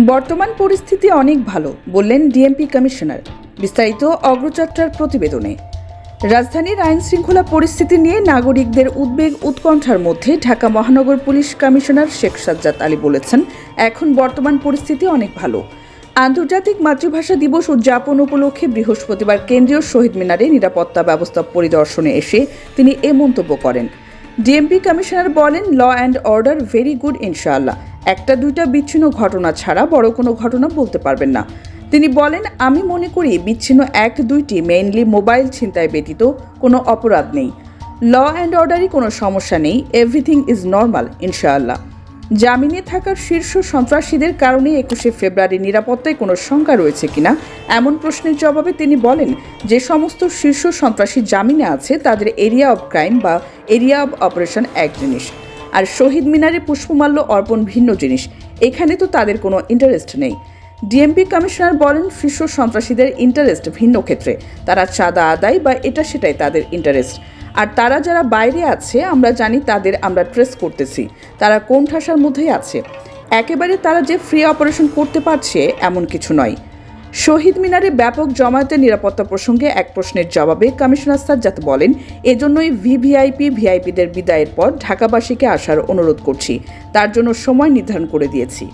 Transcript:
বর্তমান পরিস্থিতি অনেক ভালো বললেন ডিএমপি কমিশনার। বিস্তারিত অগ্রযাত্রার প্রতিবেদনে। রাজধানীর আইন শৃঙ্খলা পরিস্থিতি নিয়ে নাগরিকদের উদ্বেগ উৎকণ্ঠার মধ্যে ঢাকা মহানগর পুলিশ কমিশনার শেখ সাজ্জাদ আলী বলেছেন, এখন বর্তমান পরিস্থিতি অনেক ভালো। আন্তর্জাতিক মাতৃভাষা দিবস উদযাপন উপলক্ষে বৃহস্পতিবার কেন্দ্রীয় শহীদ মিনারে নিরাপত্তা ব্যবস্থা পরিদর্শনে এসে তিনি এ মন্তব্য করেন। ডিএমপি কমিশনার বলেন, law and order very good ইনশাআল্লাহ। একটা দুইটা বিচ্ছিন্ন ঘটনা ছাড়া বড় কোনো ঘটনা বলতে পারবেন না। তিনি বলেন, আমি মনে করি বিচ্ছিন্ন এক দুইটি মেইনলি মোবাইল ছিনতাই ব্যতীত কোনো অপরাধ নেই। ল অ্যান্ড অর্ডারই কোনো সমস্যা নেই, এভরিথিং ইজ নর্মাল ইনশাআল্লাহ। জামিনে থাকার শীর্ষ সন্ত্রাসীদের কারণে 21শে ফেব্রুয়ারি নিরাপত্তায় কোনো শঙ্কা রয়েছে কিনা এমন প্রশ্নের জবাবে তিনি বলেন, যে সমস্ত শীর্ষ সন্ত্রাসী জামিনে আছে তাদের এরিয়া অব ক্রাইম বা এরিয়া অব অপারেশন এক জিনিস, আর শহীদ মিনারে পুষ্পমাল্য অর্পণ ভিন্ন জিনিস। এখানে তো তাদের কোনো ইন্টারেস্ট নেই। ডিএমপি কমিশনার বলেন, শীর্ষ সন্ত্রাসীদের ইন্টারেস্ট ভিন্ন ক্ষেত্রে, তারা চাঁদা আদায় বা এটা সেটাই তাদের ইন্টারেস্ট। আর তারা যারা বাইরে আছে আমরা জানি, তাদের আমরা ট্রেস করতেছি, তারা কোন ঠাসার মধ্যেই আছে। একেবারে তারা যে ফ্রি অপারেশন করতে পারছে এমন কিছু নয়। শহীদ মিনারে ব্যাপক জমায়েতের নিরাপত্তা প্রসঙ্গে এক প্রশ্নের জবাবে কমিশনার সাজ্জাদ বলেন, এজন্যই ভিভিআইপিদের বিদায়ের পর ঢাকাবাসীকে আসার অনুরোধ করছি, তার জন্য সময় নির্ধারণ করে দিয়েছি।